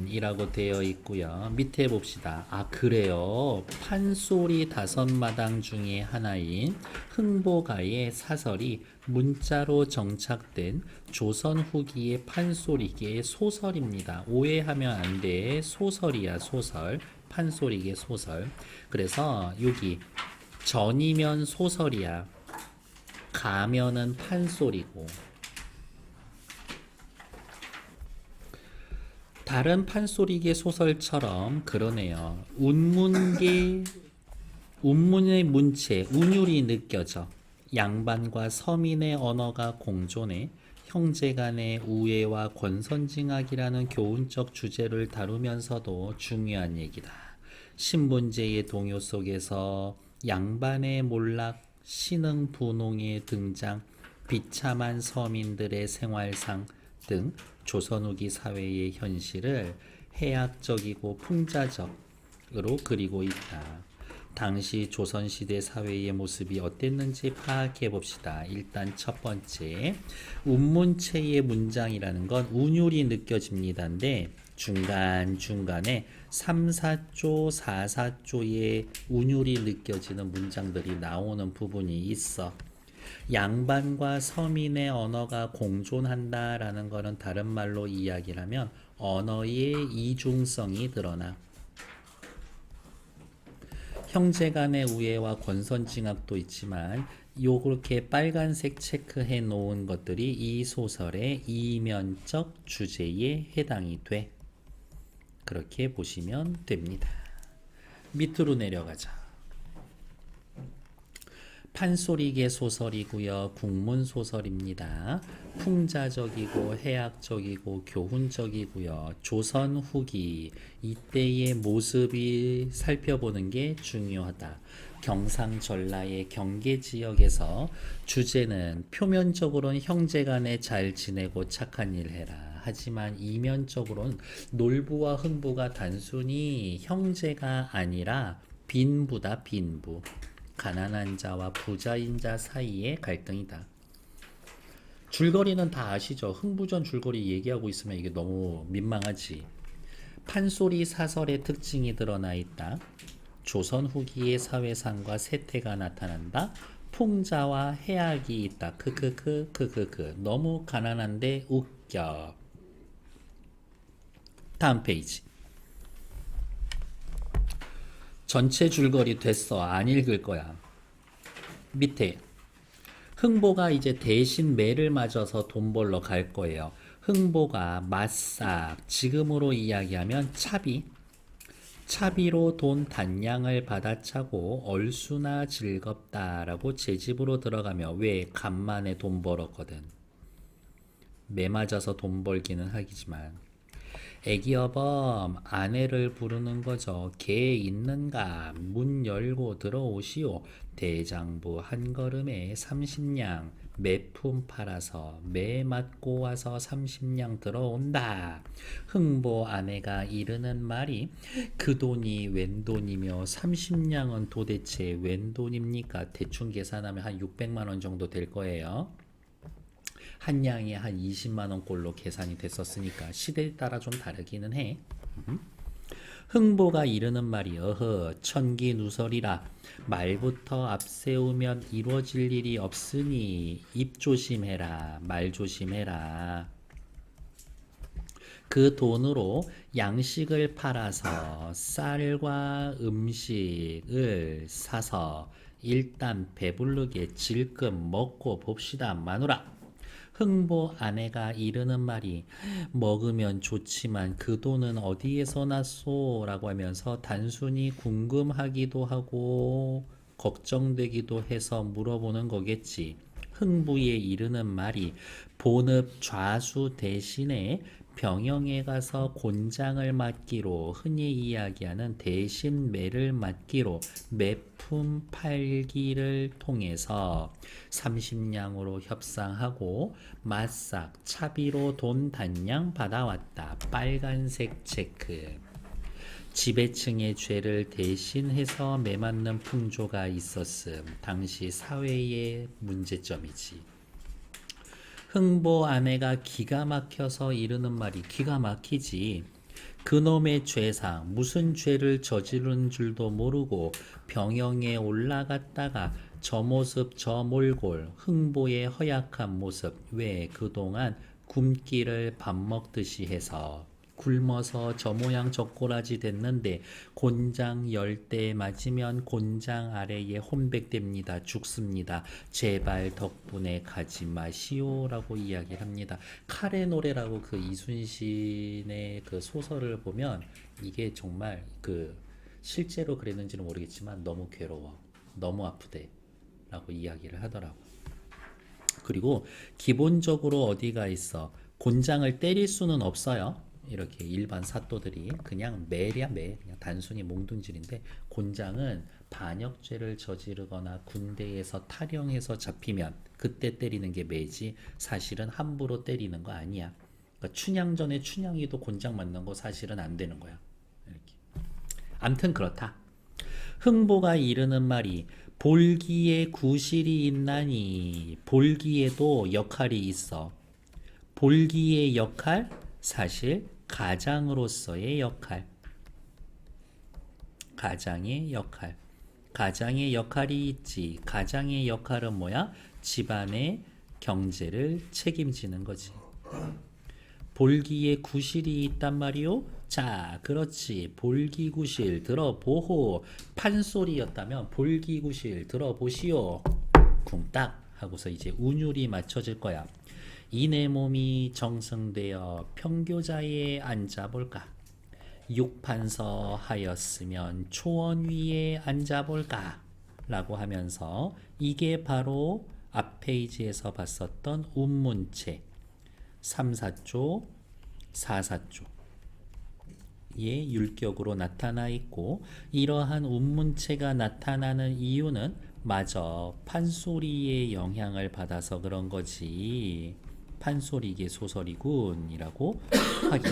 이라고 되어 있고요. 밑에 봅시다. 아, 그래요. 판소리 5마당 중에 하나인 흥보가의 사설이 문자로 정착된 조선 후기의 판소리계의 소설입니다. 오해하면 안 돼. 소설이야, 소설. 판소리계 소설. 그래서 여기 전이면 소설이야. 가면은 판소리고. 다른 판소리계 소설처럼 그러네요. 운문의 문체, 운율이 느껴져. 양반과 서민의 언어가 공존해 형제 간의 우애와 권선징악이라는 교훈적 주제를 다루면서도 중요한 얘기다. 신분제의 동요 속에서 양반의 몰락, 신흥 분홍의 등장, 비참한 서민들의 생활상 등 조선 후기 사회의 현실을 해학적이고 풍자적으로 그리고 있다. 당시 조선시대 사회의 모습이 어땠는지 파악해 봅시다. 일단 첫 번째, 운문체의 문장이라는 건 운율이 느껴집니다인데 중간중간에 3, 4조, 4, 4조의 운율이 느껴지는 문장들이 나오는 부분이 있어. 양반과 서민의 언어가 공존한다라는 것은 다른 말로 이야기를 하면 언어의 이중성이 드러나. 형제간의 우애와 권선징악도 있지만 요렇게 빨간색 체크해 놓은 것들이 이 소설의 이면적 주제에 해당이 돼. 그렇게 보시면 됩니다. 밑으로 내려가자. 판소리계 소설이고요. 국문 소설입니다. 풍자적이고 해학적이고 교훈적이고요. 조선 후기 이때의 모습이 살펴보는 게 중요하다. 경상전라의 경계지역에서 주제는 표면적으로는 형제간에 잘 지내고 착한 일 해라. 하지만 이면적으로는 놀부와 흥부가 단순히 형제가 아니라 빈부다, 빈부. 가난한 자와 부자인 자 사이의 갈등이다. 줄거리는 다 아시죠? 흥부전 줄거리 얘기하고 있으면 이게 너무 민망하지. 판소리 사설의 특징이 드러나 있다. 조선 후기의 사회상과 세태가 나타난다. 풍자와 해악이 있다. 크크크. 너무 가난한데 웃겨. 다음 페이지. 전체 줄거리 됐어. 안 읽을 거야. 밑에 흥보가 이제 대신 매를 맞아서 돈 벌러 갈 거예요. 흥보가 맞삭, 지금으로 이야기하면 차비로 돈 단량을 받아차고 얼쑤나 즐겁다라고 제 집으로 들어가며 왜 간만에 돈 벌었거든. 매 맞아서 돈 벌기는 하기지만 애기여범 아내를 부르는 거죠. 개 있는가? 문 열고 들어오시오. 대장부 한 걸음에 30냥 매품 팔아서 매 맞고 와서 30냥 들어온다. 흥보 아내가 이르는 말이 그 돈이 웬 돈이며 30냥은 도대체 웬 돈입니까? 대충 계산하면 한 600만 원 정도 될 거예요. 한 양이 한 20만 원꼴로 계산이 됐었으니까 시대에 따라 좀 다르기는 해. 흥보가 이르는 말이 천기누설이라 말부터 앞세우면 이루어질 일이 없으니 입 조심해라, 말 조심해라. 그 돈으로 양식을 팔아서 쌀과 음식을 사서 일단 배부르게 질끔 먹고 봅시다, 마누라. 흥보 아내가 이르는 말이 먹으면 좋지만 그 돈은 어디에서 났소? 라고 하면서 단순히 궁금하기도 하고 걱정되기도 해서 물어보는 거겠지. 흥부에 이르는 말이 본읍 좌수 대신에 병영에 가서 곤장을 맡기로 흔히 이야기하는 대신 매를 맡기로 매품 팔기를 통해서 30냥으로 협상하고 맞삭 차비로 돈 단량 받아왔다. 빨간색 체크. 지배층의 죄를 대신해서 매맞는 풍조가 있었음. 당시 사회의 문제점이지. 흥보 아내가 기가 막혀서 이르는 말이 기가 막히지. 그놈의 죄상 무슨 죄를 저지른 줄도 모르고 병영에 올라갔다가 저 모습 저 몰골 흥보의 허약한 모습 왜 그동안 굶기를 밥 먹듯이 해서 굶어서 저 모양 저 꼬라지 됐는데 곤장 열대 맞으면 곤장 아래에 혼백됩니다. 죽습니다. 제발 덕분에 가지 마시오라고 이야기를 합니다. 칼의 노래라고 그 이순신의 그 소설을 보면 이게 정말 그 실제로 그랬는지는 모르겠지만 너무 괴로워. 너무 아프대. 라고 이야기를 하더라고. 그리고 기본적으로 어디가 있어? 곤장을 때릴 수는 없어요. 이렇게 일반 사또들이 그냥 매야 매, 그냥 단순히 몽둥질인데 곤장은 반역죄를 저지르거나 군대에서 탈영해서 잡히면 그때 때리는 게 매지 사실은 함부로 때리는 거 아니야. 그러니까 춘향 전에 춘향이도 곤장 맞는 거 사실은 안 되는 거야. 이렇게. 암튼 그렇다. 흥보가 이르는 말이 볼기에 구실이 있나니 볼기에도 역할이 있어. 볼기의 역할 사실 가장으로서의 역할. 가장의 역할. 가장의 역할이 있지. 가장의 역할은 뭐야? 집안의 경제를 책임지는 거지. 볼기에 구실이 있단 말이요? 자, 그렇지. 볼기구실 들어보호. 판소리였다면 볼기구실 들어보시오. 쿵딱 하고서 이제 운율이 맞춰질 거야. 이 내 몸이 정승되어 평교자에 앉아볼까? 육판서 하였으면 초원 위에 앉아볼까? 라고 하면서 이게 바로 앞 페이지에서 봤었던 운문체 3, 4조, 4, 4조 의 율격으로 나타나 있고 이러한 운문체가 나타나는 이유는 마저 판소리의 영향을 받아서 그런 거지. 판소리계 소설이군 이라고 확인.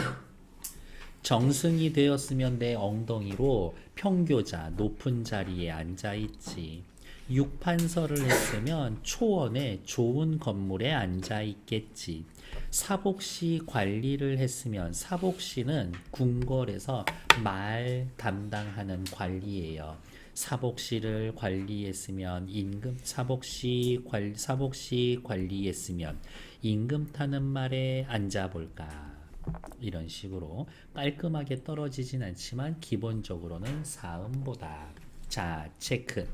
정승이 되었으면 내 엉덩이로 평교자 높은 자리에 앉아있지. 육판서를 했으면 초원의 좋은 건물에 앉아있겠지. 사복시 관리를 했으면 사복시는 궁궐에서 말 담당하는 관리예요. 사복시를 관리했으면 임금 사복시 관리했으면 임금 타는 말에 앉아볼까. 이런 식으로 깔끔하게 떨어지진 않지만 기본적으로는 사음보다. 자, 체크.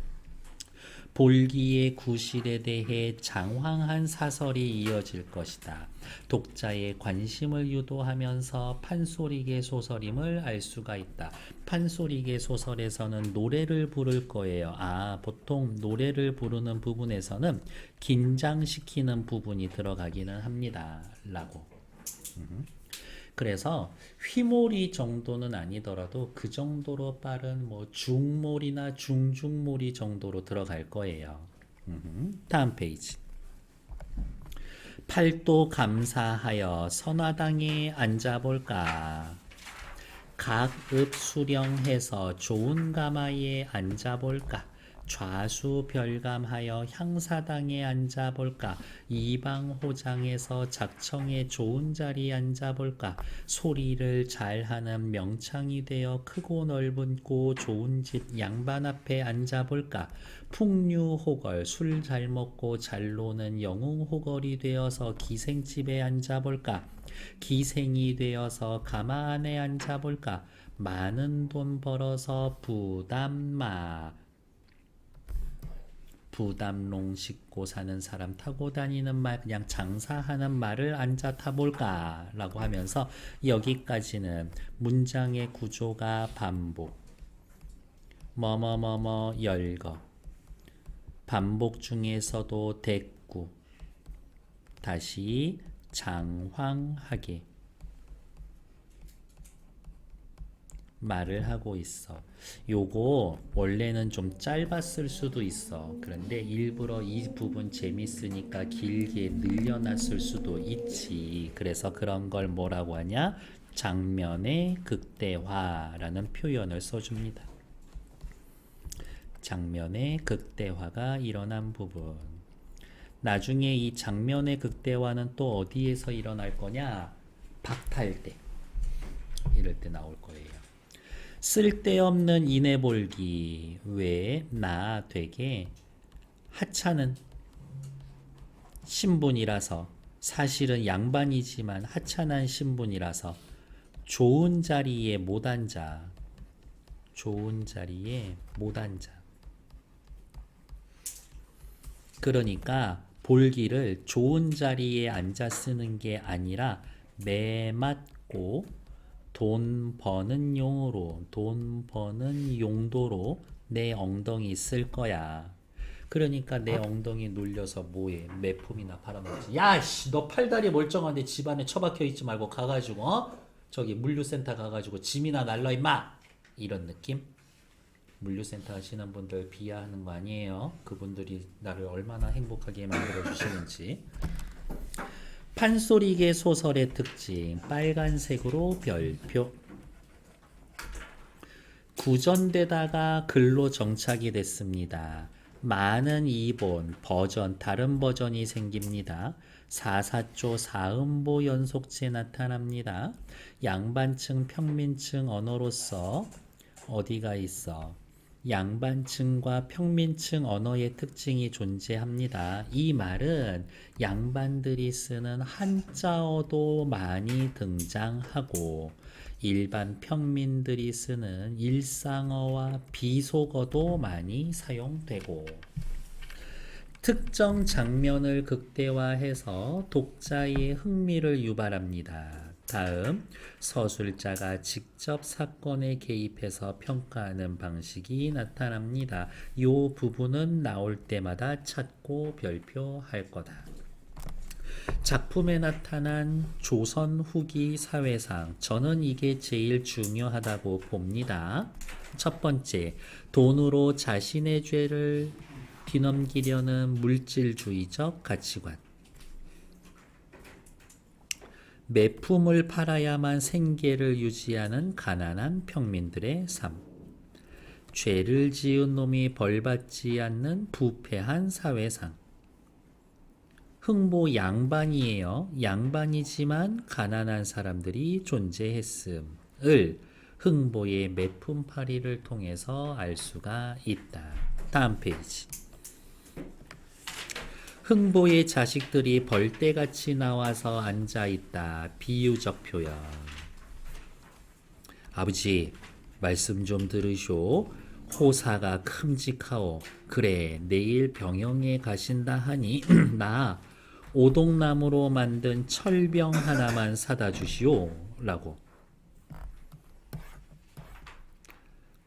볼기의 구실에 대해 장황한 사설이 이어질 것이다. 독자의 관심을 유도하면서 판소리계 소설임을 알 수가 있다. 판소리계 소설에서는 노래를 부를 거예요. 보통 노래를 부르는 부분에서는 긴장시키는 부분이 들어가기는 합니다. 라고. 그래서 휘몰이 정도는 아니더라도 그 정도로 빠른 뭐 중몰이나 중중몰이 정도로 들어갈 거예요. 다음 페이지. 팔도 감사하여 선화당에 앉아볼까. 각읍 수령해서 좋은 가마에 앉아볼까. 좌수 별감하여 향사당에 앉아볼까. 이방호장에서 작청에 좋은 자리에 앉아볼까. 소리를 잘하는 명창이 되어 크고 넓은고 좋은 집 양반 앞에 앉아볼까. 풍류호걸 술 잘 먹고 잘 노는 영웅호걸이 되어서 기생집에 앉아볼까. 기생이 되어서 가마 안에 앉아볼까. 많은 돈 벌어서 부담롱 싣고 사는 사람 타고 다니는 말 그냥 장사하는 말을 앉아 타볼까 라고 하면서 여기까지는 문장의 구조가 반복 뭐뭐뭐뭐 열거 반복 중에서도 대꾸 다시 장황하게 말을 하고 있어. 요거 원래는 좀 짧았을 수도 있어. 그런데 일부러 이 부분 재밌으니까 길게 늘려놨을 수도 있지. 그래서 그런 걸 뭐라고 하냐? 장면의 극대화라는 표현을 써줍니다. 장면의 극대화가 일어난 부분. 나중에 이 장면의 극대화는 또 어디에서 일어날 거냐? 박탈 때. 이럴 때 나올 거예요. 쓸데없는 이내볼기. 왜 나 되게 하찮은 신분이라서, 사실은 양반이지만 하찮은 신분이라서 좋은 자리에 못 앉아. 좋은 자리에 못 앉아. 그러니까 볼기를 좋은 자리에 앉아 쓰는 게 아니라 매맞고 돈 버는 용으로, 돈 버는 용도로 내 엉덩이 쓸 거야. 그러니까 내 엉덩이 눌려서 뭐해? 매품이나 팔아먹지. 야씨, 너 팔다리 멀쩡한데 집안에 처박혀 있지 말고 가가지고 저기 물류센터 가가지고 짐이나 날라 임마. 이런 느낌? 물류센터 하시는 분들 비하하는 거 아니에요. 그분들이 나를 얼마나 행복하게 만들어 주시는지. 판소리계 소설의 특징. 빨간색으로 별표. 구전되다가 글로 정착이 됐습니다. 많은 이본, 버전, 다른 버전이 생깁니다. 사사조, 사음보 연속체 나타납니다. 양반층, 평민층 언어로서 어디가 있어? 양반층과 평민층 언어의 특징이 존재합니다. 이 말은 양반들이 쓰는 한자어도 많이 등장하고 일반 평민들이 쓰는 일상어와 비속어도 많이 사용되고 특정 장면을 극대화해서 독자의 흥미를 유발합니다. 다음, 서술자가 직접 사건에 개입해서 평가하는 방식이 나타납니다. 이 부분은 나올 때마다 찾고 별표할 거다. 작품에 나타난 조선 후기 사회상, 저는 이게 제일 중요하다고 봅니다. 첫 번째, 돈으로 자신의 죄를 뒤넘기려는 물질주의적 가치관. 매품을 팔아야만 생계를 유지하는 가난한 평민들의 삶. 죄를 지은 놈이 벌받지 않는 부패한 사회상. 흥보 양반이에요. 양반이지만 가난한 사람들이 존재했음을 흥보의 매품팔이를 통해서 알 수가 있다. 다음 페이지. 흥보의 자식들이 벌떼같이 나와서 앉아있다. 비유적 표현. 아버지, 말씀 좀 들으쇼. 호사가 큼직하오. 그래, 내일 병영에 가신다 하니 나 오동나무로 만든 철병 하나만 사다 주시오. 라고.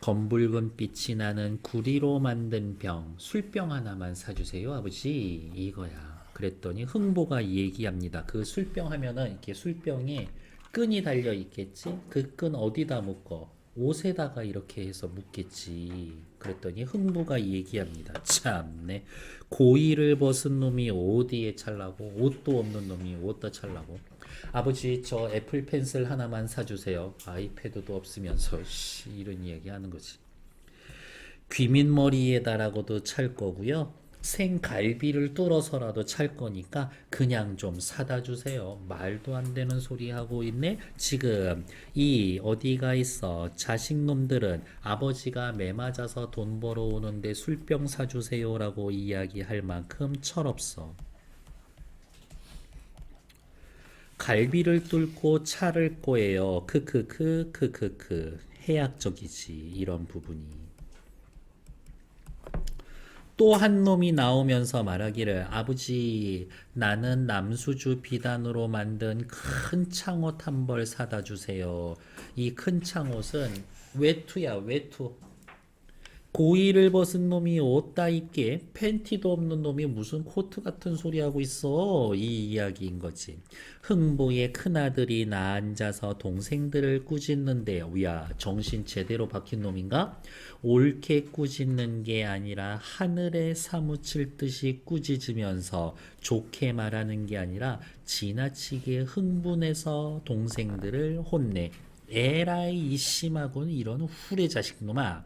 검붉은 빛이 나는 구리로 만든 병, 술병 하나만 사주세요, 아버지. 이거야. 그랬더니 흥보가 얘기합니다. 그 술병 하면은 이렇게 술병에 끈이 달려 있겠지? 그 끈 어디다 묶어? 옷에다가 이렇게 해서 묶겠지. 그랬더니 흥부가 얘기합니다. 참네. 고이를 벗은 놈이 어디에 찰라고? 옷도 없는 놈이 어디다 찰라고? 아버지, 저 애플 펜슬 하나만 사주세요. 아이패드도 없으면서 이런 이야기 하는 거지. 귀민머리에다라고도 찰 거고요. 생갈비를 뚫어서라도 찰 거니까 그냥 좀 사다 주세요. 말도 안 되는 소리 하고 있네. 지금 이 어디가 있어? 자식놈들은 아버지가 매 맞아서 돈 벌어오는데 술병 사주세요라고 이야기할 만큼 철없어. 갈비를 뚫고 차를 거예요. 크크크 해학적이지 이런 부분이. 또 한 놈이 나오면서 말하기를 아버지 나는 남수주 비단으로 만든 큰 창옷 한 벌 사다 주세요. 이 큰 창옷은 외투야 외투. 고이를 벗은 놈이 옷다 입게 팬티도 없는 놈이 무슨 코트 같은 소리 하고 있어. 이 이야기인 거지. 흥보의 큰아들이 나 앉아서 동생들을 꾸짖는데 야 정신 제대로 박힌 놈인가? 옳게 꾸짖는 게 아니라 하늘에 사무칠 듯이 꾸짖으면서 좋게 말하는 게 아니라 지나치게 흥분해서 동생들을 혼내. 에라이 이 심하군 이런 후레 자식 놈아.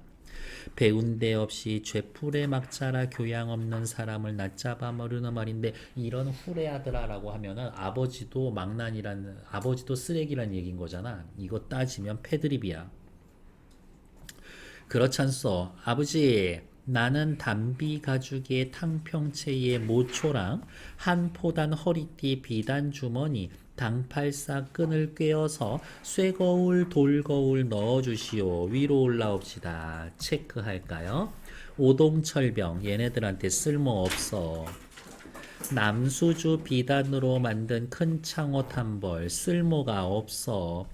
배운 데 없이 죄풀에 막자라 교양 없는 사람을 낮잡아 모르는 말인데 이런 후레아들아라고 하면은 아버지도 망난이라는 아버지도 쓰레기란 얘기인 거잖아. 이거 따지면 패드립이야. 그렇잖소. 아버지, 나는 담비 가죽의 탕평채의 모초랑 한 포단 허리띠 비단 주머니 당팔사 끈을 꿰어서 쇠거울 돌거울 넣어주시오. 위로 올라옵시다. 체크할까요? 오동철병 얘네들한테 쓸모없어. 남수주 비단으로 만든 큰 창옷 한 벌 쓸모가 없어.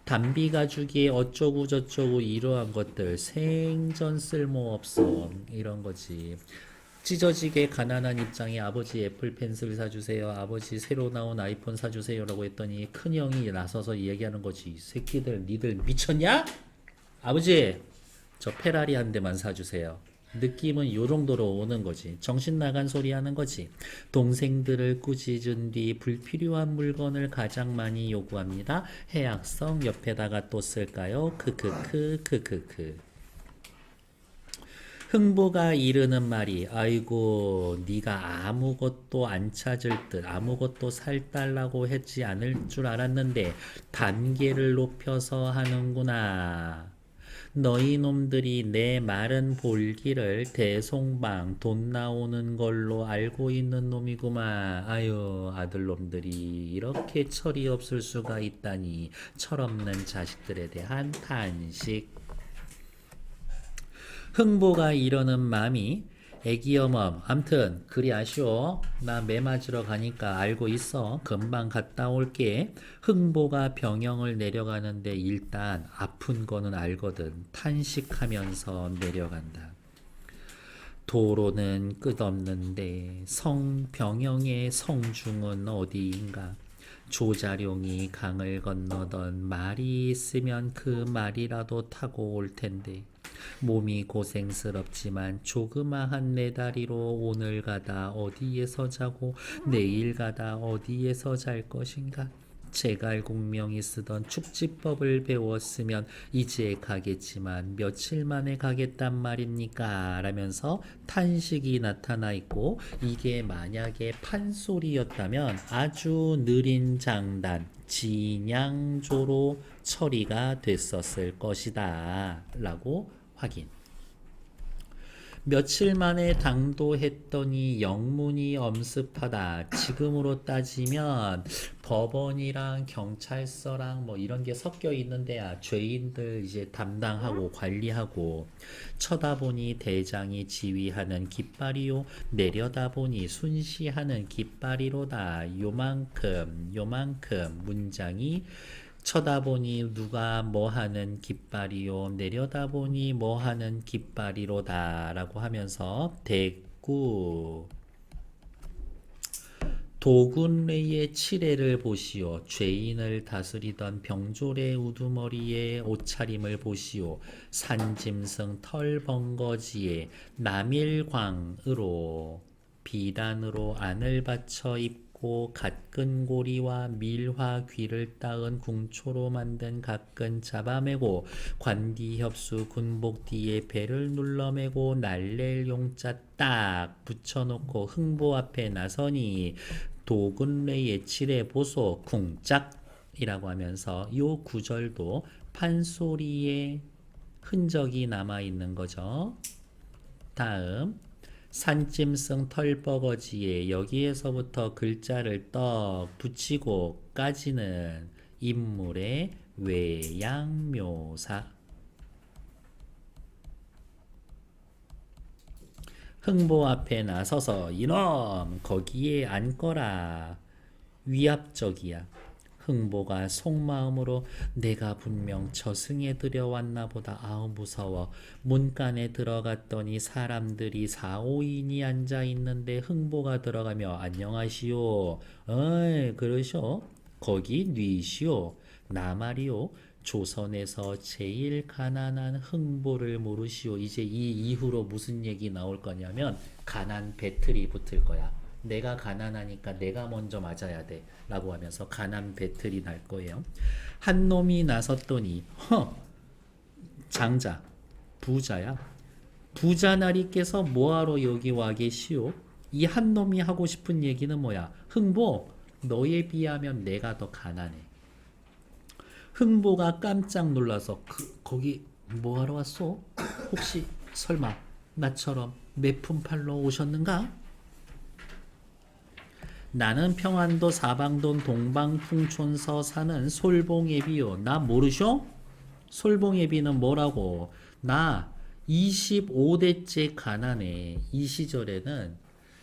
담비 가죽이 어쩌고 저쩌고 이러한 것들 생전 쓸모없어. 이런 거지. 찢어지게 가난한 입장에 아버지 애플 펜슬 사주세요. 아버지 새로 나온 아이폰 사주세요라고 했더니 큰형이 나서서 얘기하는 거지. 이 새끼들 니들 미쳤냐? 아버지 저 페라리 한 대만 사주세요. 느낌은 요 정도로 오는 거지. 정신 나간 소리 하는 거지. 동생들을 꾸짖은 뒤 불필요한 물건을 가장 많이 요구합니다. 해악성 옆에다가 또 쓸까요? 크크크. 흥보가 이르는 말이 아이고 네가 아무것도 안 찾을 듯 아무것도 살달라고 했지 않을 줄 알았는데 단계를 높여서 하는구나. 너희 놈들이 내 마른 볼기를 대송방 돈 나오는 걸로 알고 있는 놈이구만. 아유 아들놈들이 이렇게 철이 없을 수가 있다니. 철없는 자식들에 대한 탄식. 흥보가 이러는 맘이 애기어멈 암튼 그리 아쉬워. 나 매 맞으러 가니까 알고 있어. 금방 갔다 올게. 흥보가 병영을 내려가는데 일단 아픈 거는 알거든. 탄식하면서 내려간다. 도로는 끝없는데 병영의 성중은 어디인가. 조자룡이 강을 건너던 말이 있으면 그 말이라도 타고 올 텐데 몸이 고생스럽지만 조그마한 내 다리로 오늘 가다 어디에서 자고 내일 가다 어디에서 잘 것인가. 제갈공명이 쓰던 축지법을 배웠으면 이제 가겠지만 며칠 만에 가겠단 말입니까? 라면서 탄식이 나타나 있고 이게 만약에 판소리였다면 아주 느린 장단, 진양조로 처리가 됐었을 것이다 라고 확인. 며칠 만에 당도했더니 영문이 엄습하다. 지금으로 따지면 법원이랑 경찰서랑 뭐 이런 게 섞여 있는데야 죄인들 이제 담당하고 관리하고 쳐다보니 대장이 지휘하는 깃발이요 내려다보니 순시하는 깃발이로다. 요만큼 문장이 쳐다보니 누가 뭐하는 깃발이요 내려다보니 뭐하는 깃발이로다 라고 하면서 대꾸 도군레의 칠해를 보시오. 죄인을 다스리던 병졸의 우두머리의 옷차림을 보시오. 산짐승 털벙거지에 남일광으로 비단으로 안을 받쳐 입고 갓근고리와 밀화 귀를 따은 궁초로 만든 갓근 잡아매고 관디협수 군복 뒤에 배를 눌러매고 날랠 용자 딱 붙여놓고 흥보 앞에 나서니 도근레의 칠해 보소 쿵짝이라고 하면서 요 구절도 판소리의 흔적이 남아있는 거죠. 다음 산짐승 털버거지에 여기에서부터 글자를 떡 붙이고 까지는 인물의 외양묘사. 흥보 앞에 나서서 이놈 거기에 앉거라. 위압적이야. 흥보가 속마음으로 내가 분명 저승에 들여왔나 보다. 아우 무서워. 문간에 들어갔더니 사람들이 4~5인이 앉아있는데 흥보가 들어가며 안녕하시오. 어이 그러쇼. 거기 뉘시오. 나 말이오. 조선에서 제일 가난한 흥보를 모르시오. 이제 이 이후로 무슨 얘기 나올 거냐면 가난 배틀이 붙을 거야. 내가 가난하니까 내가 먼저 맞아야 돼 라고 하면서 가난 배틀이 날 거예요. 한 놈이 나섰더니 장자 부자야. 부자나리께서 뭐하러 여기 와 계시오? 이 한 놈이 하고 싶은 얘기는 뭐야? 흥보, 너에 비하면 내가 더 가난해. 흥보가 깜짝 놀라서 거기 뭐하러 왔소? 혹시 설마 나처럼 매품 팔러 오셨는가? 나는 평안도 사방동 동방풍촌서 사는 솔봉예비요. 나 모르쇼? 솔봉예비는 뭐라고? 나 25대째 가난해. 이 시절에는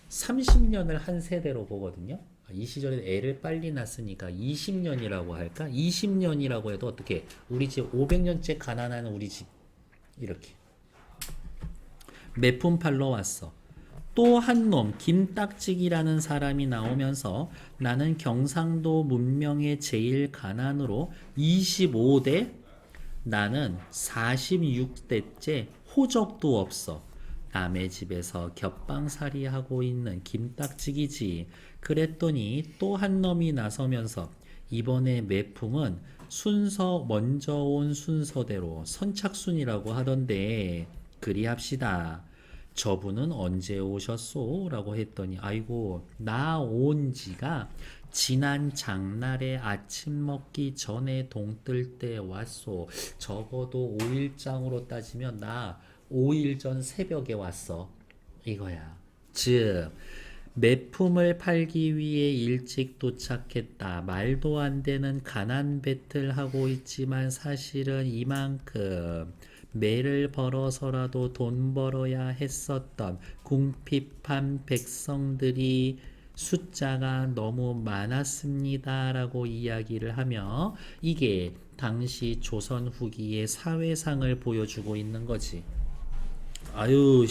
30년을 한 세대로 보거든요. 이 시절에 애를 빨리 낳았으니까 20년이라고 할까? 20년이라고 해도 어떻게? 우리 집 500년째 가난한 우리 집. 이렇게. 매품 팔러 왔어. 또 한 놈, 김딱지기라는 사람이 나오면서 나는 경상도 문명의 제일 가난으로 25대, 나는 46대째 호적도 없어. 남의 집에서 겹방살이 하고 있는 김딱지기지. 그랬더니 또 한 놈이 나서면서 이번에 매품은 순서 먼저 온 순서대로 선착순이라고 하던데 그리합시다. 저분은 언제 오셨소? 라고 했더니 아이고 나 온 지가 지난 장날에 아침 먹기 전에 동뜰 때 왔소. 적어도 5일장으로 따지면 나 5일 전 새벽에 왔어. 이거야. 즉 매품을 팔기 위해 일찍 도착했다. 말도 안 되는 가난 배틀 하고 있지만 사실은 이만큼 매를 벌어서라도 돈 벌어야 했었던 궁핍한 백성들이 숫자가 너무 많았습니다라고 이야기를 하며 이게 당시 조선 후기의 사회상을 보여주고 있는 거지. 아유,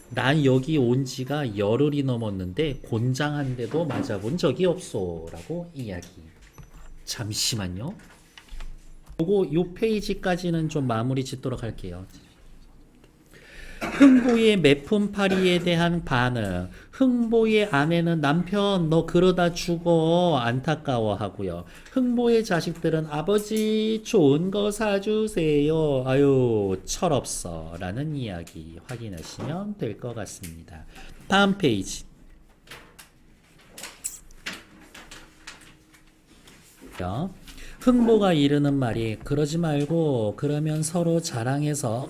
난 여기 온 지가 열흘이 넘었는데 곤장 한 대도 맞아본 적이 없어 라고 이야기. 잠시만요. 요 페이지까지는 좀 마무리 짓도록 할게요. 흥보의 매품팔이에 대한 반응. 흥보의 아내는 남편 너 그러다 죽어 안타까워하고요. 흥보의 자식들은 아버지 좋은 거 사주세요. 아유 철없어 라는 이야기 확인하시면 될 것 같습니다. 다음 페이지. 흥보가 이르는 말이 그러지 말고 그러면 서로 자랑해서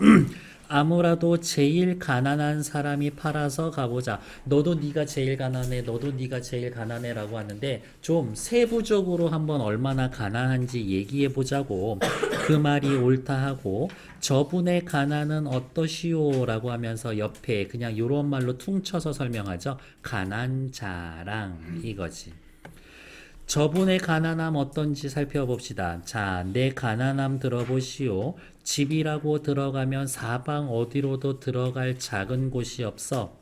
아무라도 제일 가난한 사람이 팔아서 가보자. 너도 네가 제일 가난해. 너도 네가 제일 가난해 라고 하는데 좀 세부적으로 한번 얼마나 가난한지 얘기해 보자고. 그 말이 옳다 하고 저분의 가난은 어떠시오 라고 하면서 옆에 그냥 이런 말로 퉁쳐서 설명하죠. 가난자랑 이거지. 저분의 가난함 어떤지 살펴봅시다. 자, 내 가난함 들어보시오. 집이라고 들어가면 사방 어디로도 들어갈 작은 곳이 없어.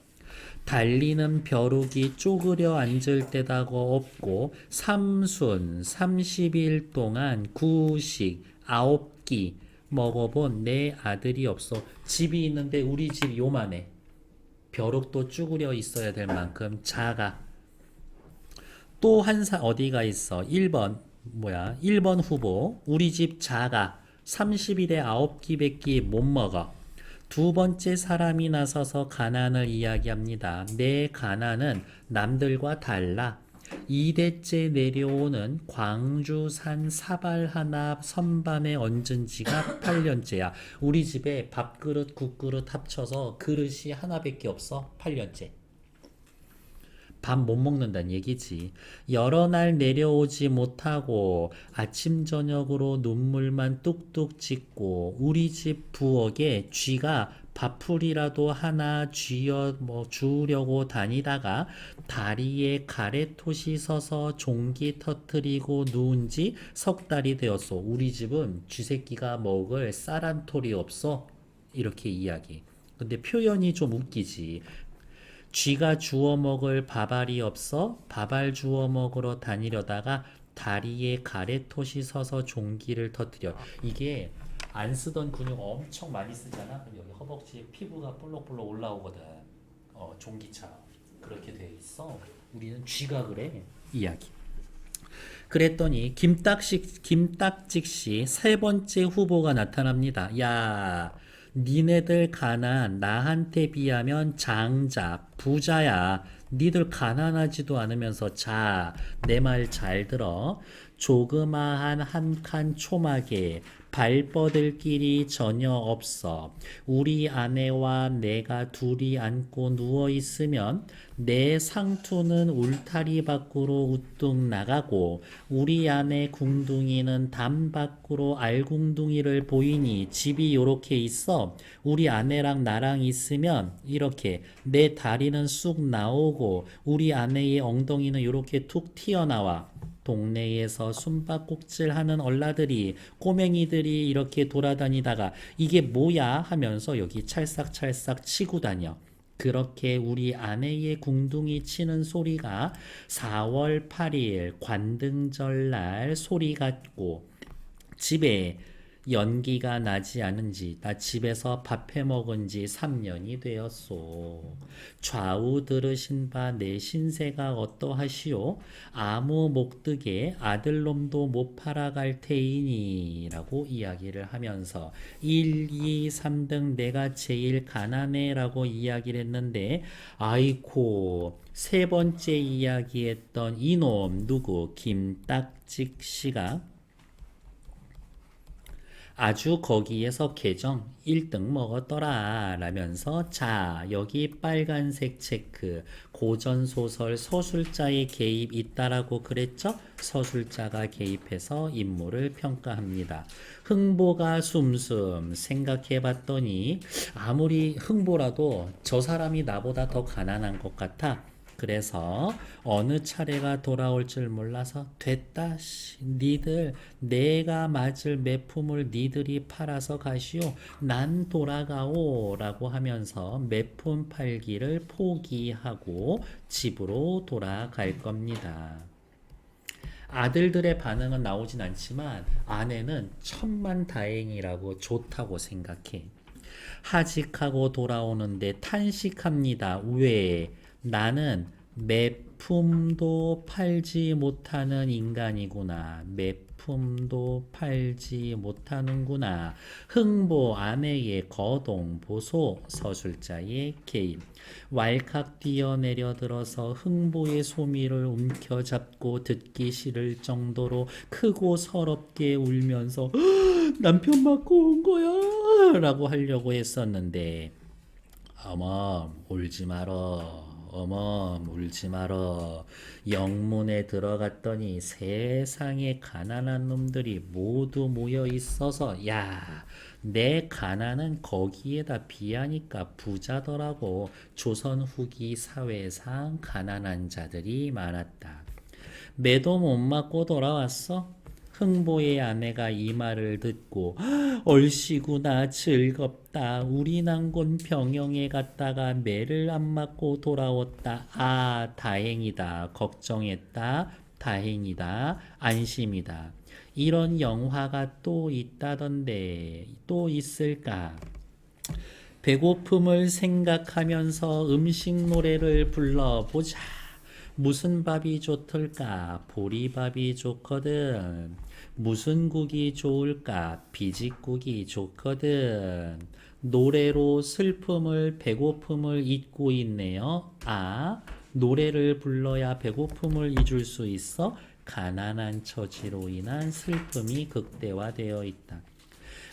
달리는 벼룩이 쪼그려 앉을 데다가 없고 삼순 30일 동안 구식 9끼 먹어본 내 아들이 없어. 집이 있는데 우리 집 요만해. 벼룩도 쭈그려 있어야 될 만큼 작아. 또 한 어디가 있어? 1번 후보. 우리 집 작아. 30일에 9끼 100끼 못 먹어. 두 번째 사람이 나서서 가난을 이야기합니다. 내 가난은 남들과 달라. 2대째 내려오는 광주산 사발 하나 선반에 얹은 지가 8년째야. 우리 집에 밥그릇 국그릇 합쳐서 그릇이 하나밖에 없어. 8년째. 밥 못 먹는다는 얘기지. 여러 날 내려오지 못하고 아침 저녁으로 눈물만 뚝뚝 짓고 우리 집 부엌에 쥐가 밥풀이라도 하나 주우려고 다니다가 다리에 가래토시 서서 종기 터트리고 누운 지 석 달이 되었어. 우리 집은 쥐새끼가 먹을 쌀 한 톨이 없어. 이렇게 이야기. 근데 표현이 좀 웃기지. 쥐가 주워 먹을 밥알이 없어 밥알 주워 먹으러 다니려다가 다리에 가래토시 서서 종기를 터뜨려. 이게 안 쓰던 근육 엄청 많이 쓰잖아. 근데 여기 허벅지에 피부가 볼록볼록 올라오거든. 종기처럼 그렇게 돼 있어. 우리는 쥐가 그래. 이야기. 그랬더니 김딱직씨 세 번째 후보가 나타납니다. 야, 니네들 가난 나한테 비하면 장자 부자야. 니들 가난하지도 않으면서 자, 내 말 잘 들어. 조그마한 한 칸 초막에 발뻗을 길이 전혀 없어. 우리 아내와 내가 둘이 앉고 누워 있으면 내 상투는 울타리 밖으로 우뚝 나가고 우리 아내 궁둥이는 담 밖으로 알궁둥이를 보이니 집이 요렇게 있어. 우리 아내랑 나랑 있으면 이렇게 내 다리는 쑥 나오고 우리 아내의 엉덩이는 요렇게 툭 튀어나와. 동네에서 숨바꼭질하는 얼라들이 꼬맹이들이 이렇게 돌아다니다가 이게 뭐야 하면서 여기 찰싹찰싹 치고 다녀. 그렇게 우리 아내의 궁둥이 치는 소리가 4월 8일 관등절날 소리 같고 집에 연기가 나지 않은지 나 집에서 밥해 먹은 지 3년이 되었소. 좌우 들으신 바 내 신세가 어떠하시오? 아무 목득에 아들놈도 못 팔아갈 테이니 라고 이야기를 하면서 1, 2, 3등 내가 제일 가난해 라고 이야기를 했는데 아이코 세 번째 이야기했던 이놈 누구 김딱직 씨가 아주 거기에서 계정 1등 먹었더라 라면서 자 여기 빨간색 체크 고전소설 서술자의 개입 있다라고 그랬죠? 서술자가 개입해서 인물을 평가합니다. 흥보가 숨숨 생각해봤더니 아무리 흥보라도 저 사람이 나보다 더 가난한 것 같아. 그래서 어느 차례가 돌아올 줄 몰라서 됐다 니들 내가 맞을 매품을 니들이 팔아서 가시오 난 돌아가오 라고 하면서 매품 팔기를 포기하고 집으로 돌아갈 겁니다. 아들들의 반응은 나오진 않지만 아내는 천만다행이라고 좋다고 생각해. 하직하고 돌아오는데 탄식합니다. 왜? 나는 매품도 팔지 못하는 인간이구나. 매품도 팔지 못하는구나. 흥보 아내의 거동 보소 서술자의 개입. 왈칵 뛰어내려 들어서 흥보의 소미를 움켜잡고 듣기 싫을 정도로 크고 서럽게 울면서 남편 맞고 온 거야 라고 하려고 했었는데 어머 울지 말어 어머 울지 말어 영문에 들어갔더니 세상에 가난한 놈들이 모두 모여 있어서 야 내 가난은 거기에다 비하니까 부자더라고. 조선 후기 사회상 가난한 자들이 많았다. 매도 못 맞고 돌아왔어? 흥보의 아내가 이 말을 듣고 얼씨구나 즐겁다. 우리 난곤 병영에 갔다가 매를 안 맞고 돌아왔다. 아 다행이다. 걱정했다. 다행이다. 안심이다. 이런 영화가 또 있다던데 또 있을까? 배고픔을 생각하면서 음식 노래를 불러보자. 무슨 밥이 좋을까? 보리밥이 좋거든. 무슨 국이 좋을까? 비지국이 좋거든. 노래로 슬픔을 배고픔을 잊고 있네요. 아, 노래를 불러야 배고픔을 잊을 수 있어? 가난한 처지로 인한 슬픔이 극대화되어 있다.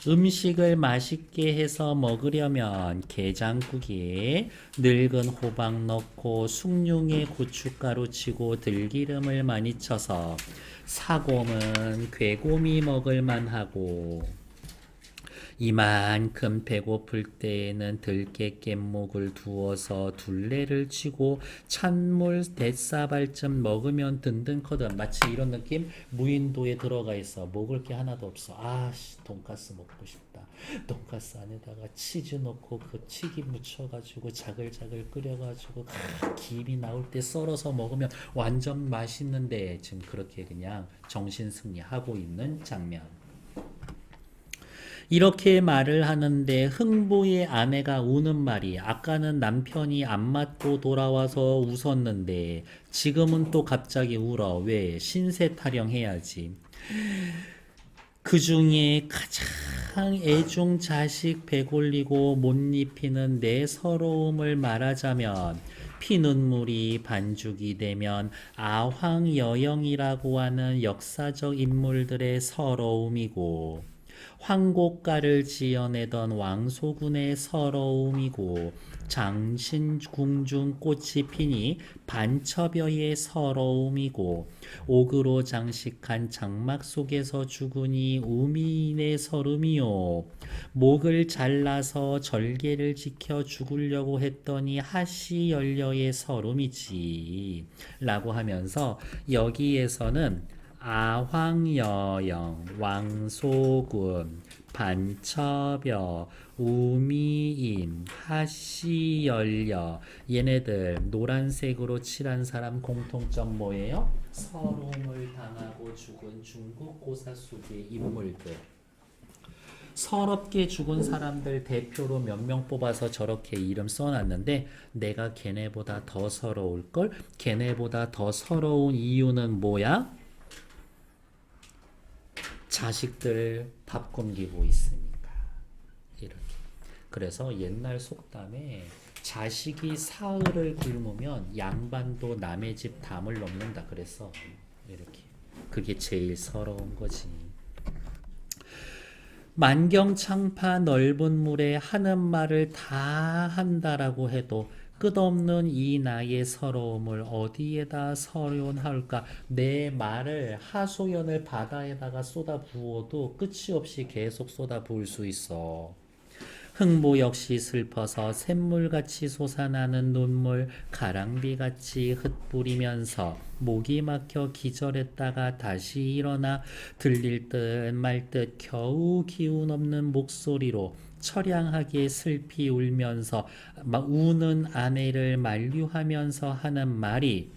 음식을 맛있게 해서 먹으려면 게장국에 늙은 호박 넣고 숭늉에 고춧가루 치고 들기름을 많이 쳐서 사곰은 괴곰이 먹을 만하고 이만큼 배고플 때에는 들깨 깻목을 두어서 둘레를 치고 찬물 대사발쯤 먹으면 든든거든. 마치 이런 느낌? 무인도에 들어가 있어. 먹을 게 하나도 없어. 아씨 돈가스 먹고 싶다. 돈가스 안에다가 치즈 넣고 그 튀김 묻혀가지고 자글자글 끓여가지고 김이 나올 때 썰어서 먹으면 완전 맛있는데 지금 그렇게 그냥 정신승리하고 있는 장면. 이렇게 말을 하는데 흥보의 아내가 우는 말이 아까는 남편이 안 맞고 돌아와서 웃었는데 지금은 또 갑자기 울어. 왜? 신세 타령해야지. 그 중에 가장 애중 자식 배골리고 못 입히는 내 서러움을 말하자면 피눈물이 반죽이 되면 아황여영이라고 하는 역사적 인물들의 서러움이고 황곡가를 지어내던 왕소군의 서러움이고 장신궁중 꽃이 피니 반처벼의 서러움이고 옥으로 장식한 장막 속에서 죽으니 우미인의 서름이요 목을 잘라서 절개를 지켜 죽으려고 했더니 하시 연려의 서름이지 라고 하면서 여기에서는 아황여영, 왕소군, 반처벼, 우미인, 하시연려 얘네들 노란색으로 칠한 사람 공통점 뭐예요? 서름을 당하고 죽은 중국 고사 속의 인물들. 서럽게 죽은 사람들 대표로 몇 명 뽑아서 저렇게 이름 써놨는데 내가 걔네보다 더 서러울걸? 걔네보다 더 서러운 이유는 뭐야? 자식들 밥 굶기고 있으니까 이렇게. 그래서 옛날 속담에 자식이 사흘을 굶으면 양반도 남의 집 담을 넘는다 그랬어. 이렇게. 그게 제일 서러운 거지. 만경창파 넓은 물에 하는 말을 다 한다라고 해도 끝없는 이 나의 서러움을 어디에다 서론할까? 내 말을 하소연을 바다에다가 쏟아 부어도 끝이 없이 계속 쏟아 부을 수 있어. 흥보 역시 슬퍼서 샘물같이 솟아나는 눈물 가랑비같이 흩뿌리면서 목이 막혀 기절했다가 다시 일어나 들릴 듯 말 듯 겨우 기운 없는 목소리로 처량하게 슬피 울면서 우는 아내를 만류하면서 하는 말이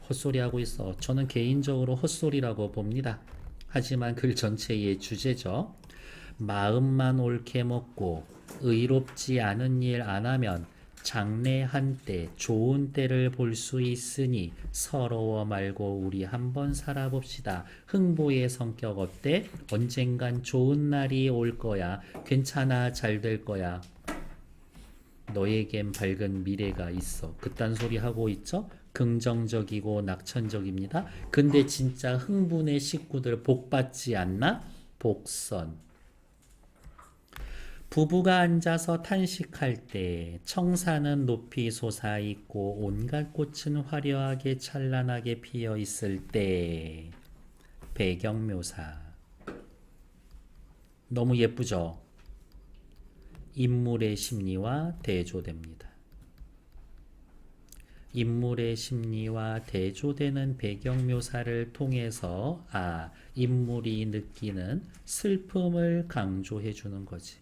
헛소리하고 있어. 저는 개인적으로 헛소리라고 봅니다. 하지만 글 전체의 주제죠. 마음만 옳게 먹고 의롭지 않은 일 안 하면 장래 한때 좋은 때를 볼 수 있으니 서러워 말고 우리 한번 살아봅시다. 흥보의 성격 어때? 언젠간 좋은 날이 올 거야. 괜찮아, 잘 될 거야. 너에겐 밝은 미래가 있어. 그딴 소리 하고 있죠? 긍정적이고 낙천적입니다. 근데 진짜 흥분의 식구들 복 받지 않나? 복선. 부부가 앉아서 탄식할 때 청사는 높이 솟아있고 온갖 꽃은 화려하게 찬란하게 피어 있을 때 배경묘사 너무 예쁘죠? 인물의 심리와 대조됩니다. 인물의 심리와 대조되는 배경묘사를 통해서 인물이 느끼는 슬픔을 강조해 주는 거지.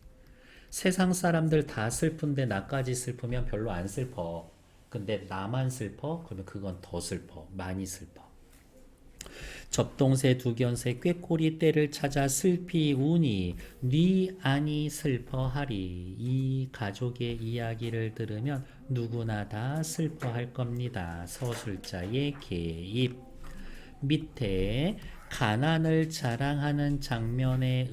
세상 사람들 다 슬픈데 나까지 슬프면 별로 안 슬퍼. 근데 나만 슬퍼? 그러면 그건 더 슬퍼. 많이 슬퍼. 접동새 두견새 꾀꼬리 떼를 찾아 슬피 우니 네 아니 슬퍼하리. 이 가족의 이야기를 들으면 누구나 다 슬퍼할 겁니다. 서술자의 개입. 밑에 가난을 자랑하는 장면의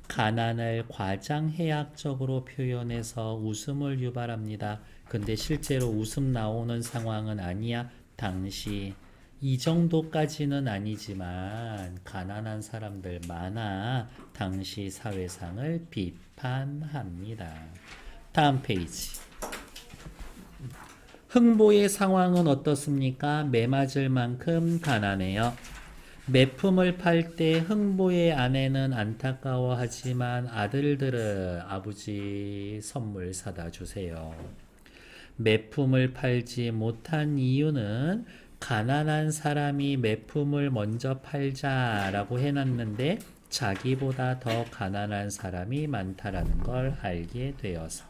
가난을 과장해학적으로 표현해서 웃음을 유발합니다. 근데 실제로 웃음 나오는 상황은 아니야. 당시 이 정도까지는 아니지만 가난한 사람들 많아. 당시 사회상을 비판합니다. 다음 페이지. 흥보의 상황은 어떻습니까? 매맞을 만큼 가난해요. 매품을 팔 때 흥보의 아내는 안타까워하지만 아들들은 아버지 선물 사다 주세요. 매품을 팔지 못한 이유는 가난한 사람이 매품을 먼저 팔자라고 해놨는데 자기보다 더 가난한 사람이 많다라는 걸 알게 되어서.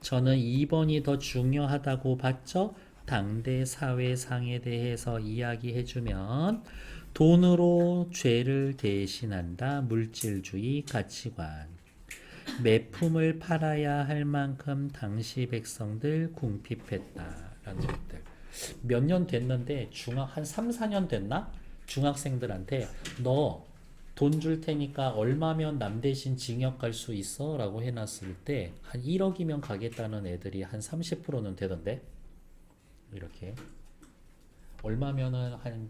저는 2번이 더 중요하다고 봤죠? 당대 사회상에 대해서 이야기해주면 돈으로 죄를 대신한다. 물질주의 가치관. 매품을 팔아야 할 만큼 당시 백성들 궁핍했다라는 것들. 몇 년 됐는데 한 3, 4년 됐나? 중학생들한테 너 돈 줄 테니까 얼마면 남 대신 징역 갈 수 있어? 라고 해놨을 때 한 1억이면 가겠다는 애들이 한 30%는 되던데 이렇게 얼마면은 한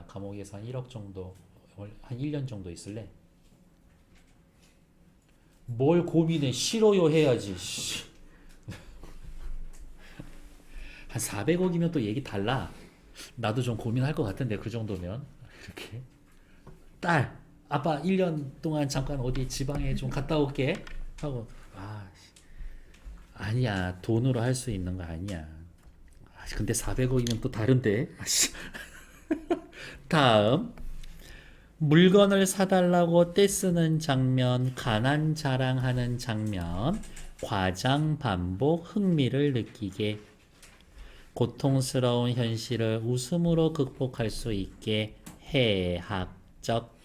감옥에서 한 1억 정도 한 1년 정도 있을래? 뭘 고민해 싫어요 해야지 한 400억이면 또 얘기 달라. 나도 좀 고민할 것 같은데 그 정도면 이렇게 딸 아빠 1년 동안 잠깐 어디 지방에 좀 갔다 올게 하고 아니야 돈으로 할 수 있는 거 아니야. 근데 400억이면 또 다른데. 다음 물건을 사달라고 떼쓰는 장면, 가난 자랑하는 장면, 과장 반복 흥미를 느끼게 고통스러운 현실을 웃음으로 극복할 수 있게 해학적.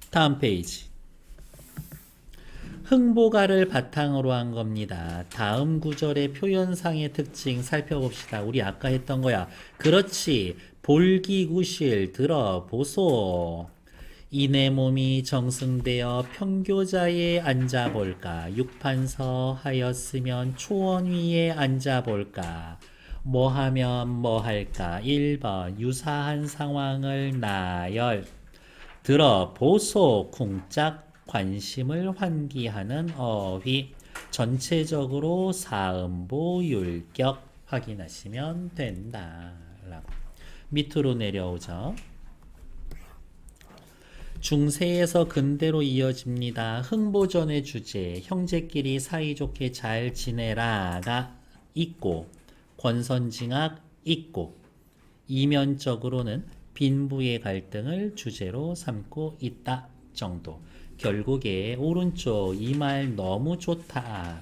다음 페이지. 흥보가를 바탕으로 한 겁니다. 다음 구절의 표현상의 특징 살펴봅시다. 우리 아까 했던 거야. 그렇지. 볼기구실 들어보소. 이내 몸이 정승되어 평교자에 앉아볼까. 육판서 하였으면 초원 위에 앉아볼까. 뭐 하면 뭐 할까. 1번 유사한 상황을 나열. 들어보소. 쿵짝 관심을 환기하는 어휘. 전체적으로 사음보 율격 확인하시면 된다. 밑으로 내려오죠. 중세에서 근대로 이어집니다. 흥보전의 주제 형제끼리 사이좋게 잘 지내라가 있고 권선징악 있고 이면적으로는 빈부의 갈등을 주제로 삼고 있다 정도. 결국에 오른쪽 이 말 너무 좋다.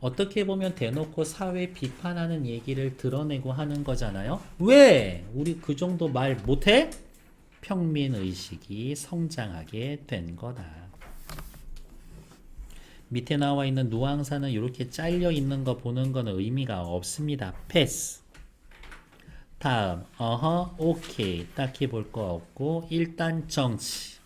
어떻게 보면 대놓고 사회 비판하는 얘기를 드러내고 하는 거잖아요. 왜? 우리 그 정도 말 못해? 평민의식이 성장하게 된 거다. 밑에 나와 있는 누앙사는 이렇게 잘려 있는 거 보는 거는 의미가 없습니다. 패스. 다음 오케이 딱히 볼 거 없고 일단 정치.